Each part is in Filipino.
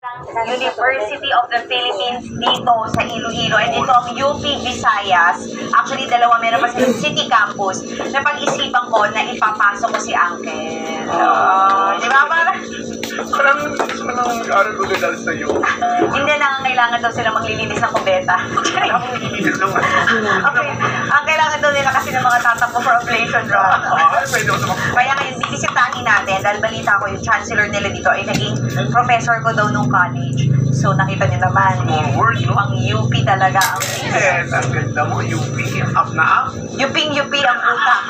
University of the Philippines dito sa Iloilo, and ito ang UP Visayas. Actually, dalawa, meron pa silang city campus na pag-isipan ko na ipapasok ko si Uncle. Di ba? Parang mag-aaral ko dahil sa'yo. Hindi na kailangan daw sila maglilinis ng kubeta. Ako maglilinis naman. Okay. Ang kailangan daw nila kasi ng mga tatakbo for oblation draw. Pwede ako sa Kaya ngayon, bibisitahin natin dahil balita ko yung chancellor nila dito ay naging professor ko daw nung college. So, nakita niyo naman, Forward, no? ang UP talaga ang Yes, ang ganda mo, UP, up na up. UP ang utak.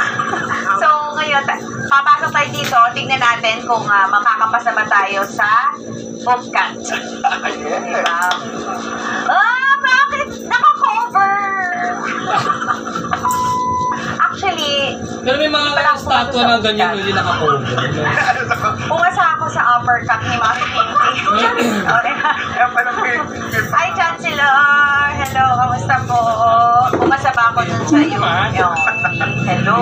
So, ngayon, papasok tayo dito. Tignan natin kung makakapasa ba tayo sa bootcamp. Diba? Bakit? Naka-cover! Actually, Pero may mga statwa na ganyan hindi nakapogo. pumasa ako sa uppercut ni Masi Pinky. Kaya parang Hi, Chancellor! Hello, kamusta po? Pumasa ba ako dun sa UP? Hello.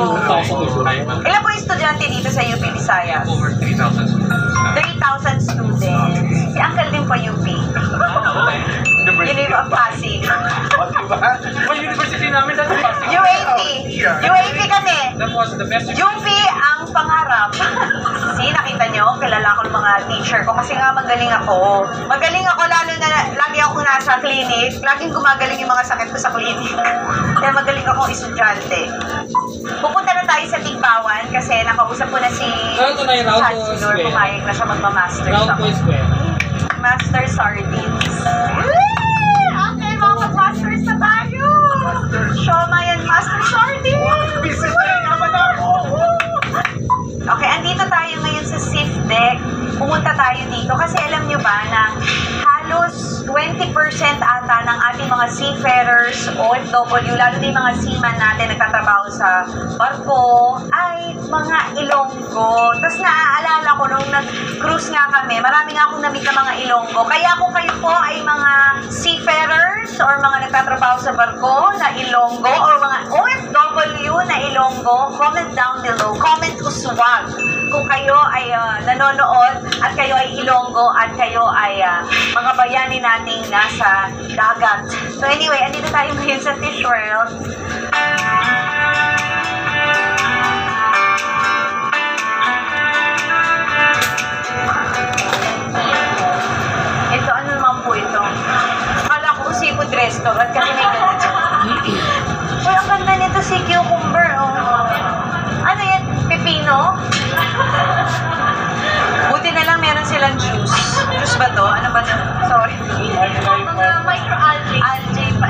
Ilan po yung estudyante dito sa UP Visayas? over 3,000 students. 3,000 students. Si Uncle din po UP. University of Pasig. Diba? Well, university namin dati Pasig. UAP. UAP kami. That was the best. UP ang pangarap. See, nakita nyo, kilala ko ng mga teacher ko kasi nga magaling ako. Magaling ako lalo na lagi ako nasa clinic. Laging gumagaling yung mga sakit ko sa clinic. Kaya magaling akong estudyante. Pupunta na tayo sa Tigbawan kasi nakausap ko na si Ito na yung round to Chancellor. square. Pumayag na siya magmamaster Round sa to square. Master Sardines. Okay, mga mag-masters na tayo! Shoma yan, Master Sardines! Visit na naman ako! Okay, andito tayo ngayon sa SIF deck. Pumunta tayo dito kasi alam nyo ba na halos 20% ata ng ating mga seafarers, OFW, lalo na yung mga seaman natin nagtatrabaho sa barko, ay mga Ilonggo. Tapos naaalala ko nung nag-cruise nga kami, marami nga akong namit na mga Ilonggo. Kaya kung kayo po ay mga seafarers or mga nagtatrabaho sa barko na Ilonggo or mga OFW na Ilonggo, comment down below. Comment uswag kung kayo ay nanonood at kayo ay Ilonggo at kayo ay mga bayani nating nasa dagat. So anyway, andito tayo ngayon sa Fish World. Ito, ano naman po ito? Akala ko seafood restaurant kasi may ganito. Uy, ang ganda nito si cucumber. Oh. Ano yan? Pepino? Buti na lang meron silang juice. Juice ba to? Ano ba to? Sorry. Mga microalgae. Algae pa.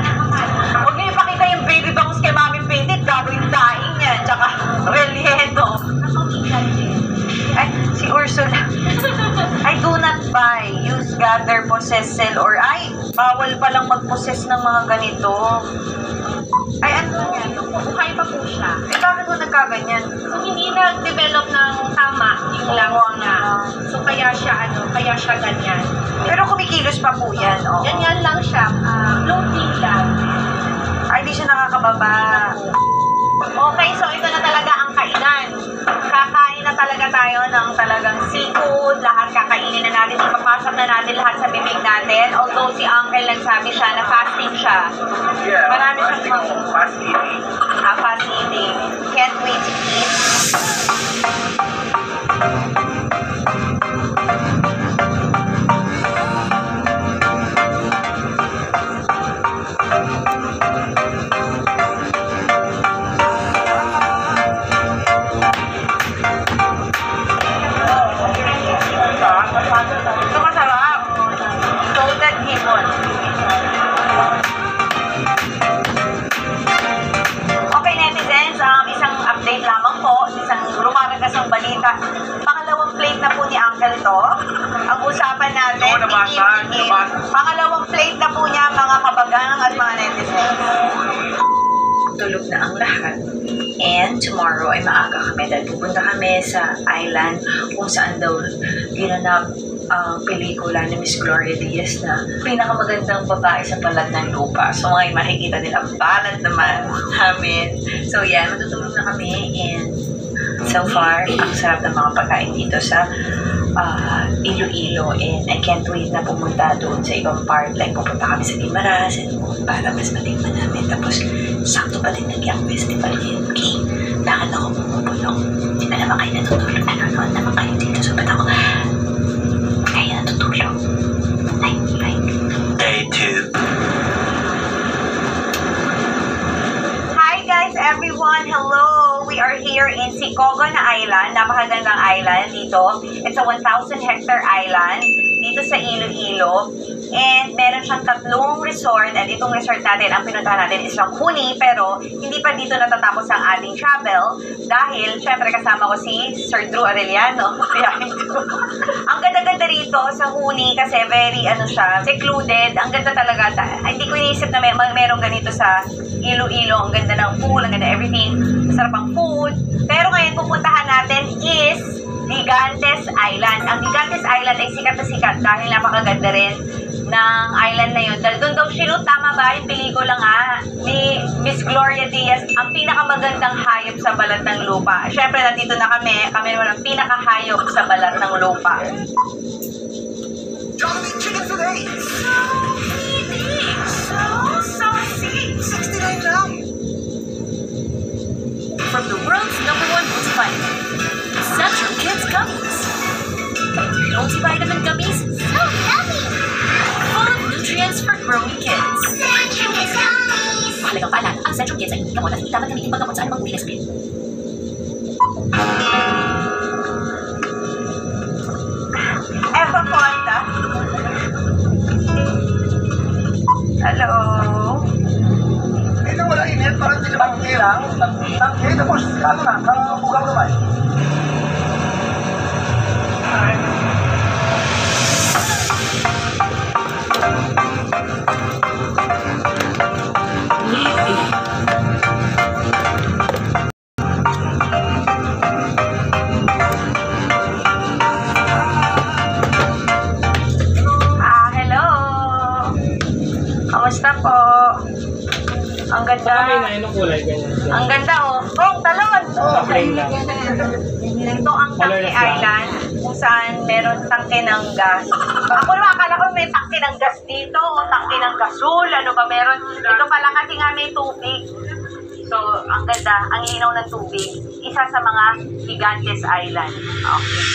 Huwag niyo ipakita yung baby bangus kay Mami Pintit. Gagawin daing yan. Tsaka relieto. Ay, si Ursula. I do not buy, use, gather, possess, sell, or ay, bawal palang mag-possess ng mga ganito. Ay, ano yan? Buhay pa po siya. Eh, bakit mo nagkaganyan? So, hindi nag-develop ng tama yung lungs niya. So, kaya siya ganyan. Pero kumikilos pa po yan, oh. Ganyan lang siya. Floating lang. Ay, di siya nakakababa. Okay, so ito na talaga ang kainan. Kakain na talaga tayo ng talagang seafood. Lahat kakainin na natin. Ipapasok na natin lahat sa bibig natin. Although si Uncle nagsabi siya na fasting siya. Yeah, Marami siyang fast eating. fast eating. Can't wait to eat. Ito masarap. Salted hipon. Okay, netizens, isang update lamang po, isang rumaragas ng balita. Pangalawang plate na po ni Uncle to. Ang usapan natin, Oo, nabasa. pangalawang plate na po niya, mga kabagang at mga netizens. Tulog na ang lahat. And tomorrow ay maaga kami dahil pupunta kami sa island kung saan daw ginanap ang pelikula ni Miss Gloria Diaz na pinakamagandang babae sa balat ng lupa. So ngayon makikita nila balat naman namin. So yan, matutulog na kami and so far, ang sarap ng mga pagkain dito sa Iloilo, and I can't wait na pumunta doon sa ibang part. Like, pupunta kami sa Guimaras and para mas matikman namin. Tapos, sakto pa din nag-Young Festival yun. Okay, bakit ako pumupulong? Hindi na naman kayo natutulog. Nanonood naman kayo dito. So, ba't ako kayo natutulog? Day 2. Hi guys, everyone! Hello! We are here in Sicogon Island. Napakagandang island dito. It's a 1,000-hectare island dito sa Iloilo. And meron siyang 3 resort. At itong resort natin, ang pinuntahan natin is Ranghuni. Pero hindi pa dito natatapos ang ating travel. Dahil, syempre kasama ko si Sir Drew Arellano. Ang ganda-ganda rito sa Huni kasi very, secluded. Ang ganda talaga. Hindi ko iniisip na merong ganito sa Iloilo. Ang ganda ng pool, ang ganda everything. Masarap ang food. Pero ngayon, pupuntahan natin is Gigantes Island. Ang Gigantes Island ay sikat na sikat dahil napakaganda rin ng island na yun. Dahil doon daw sinut, tama ba? Yung pelikula nga ni Miss Gloria Diaz, ang pinakamagandang hayop sa balat ng lupa. Siyempre, nandito na kami. Kami naman ang pinakahayop sa balat ng lupa. Jollibee Chicken Filet! So saucy! 69 lang! From the world's #1 multivitamin, Centrum Kids Gummies. Multivitamin gummies, so yummy! Full of nutrients for growing kids. Centrum Kids Gummies! Mahalagang paalala, ang Centrum Kids ay hindi gamot at hindi dapat gamitin paggamot sa anumang uri ng sakit. Fonda. Hello? Eh, nang wala init, parang hindi naman lang. Tangke, tapos bugaw naman. Hello? Kamusta po? Ang ganda. Kami na yun ang kulay, ganyan. Ang ganda, oh. Oh, talon! Plain lang. Ito ang Tangke Colorless lang. Island, kung saan meron tangke ng gas. Ako naman, akala ko may tangke ng gas dito, o tangke ng gasol, ano ba meron. Ito pala kasi nga may tubig. So, ang ganda, ang linaw ng tubig. Isa sa mga Gigantes Island. Okay.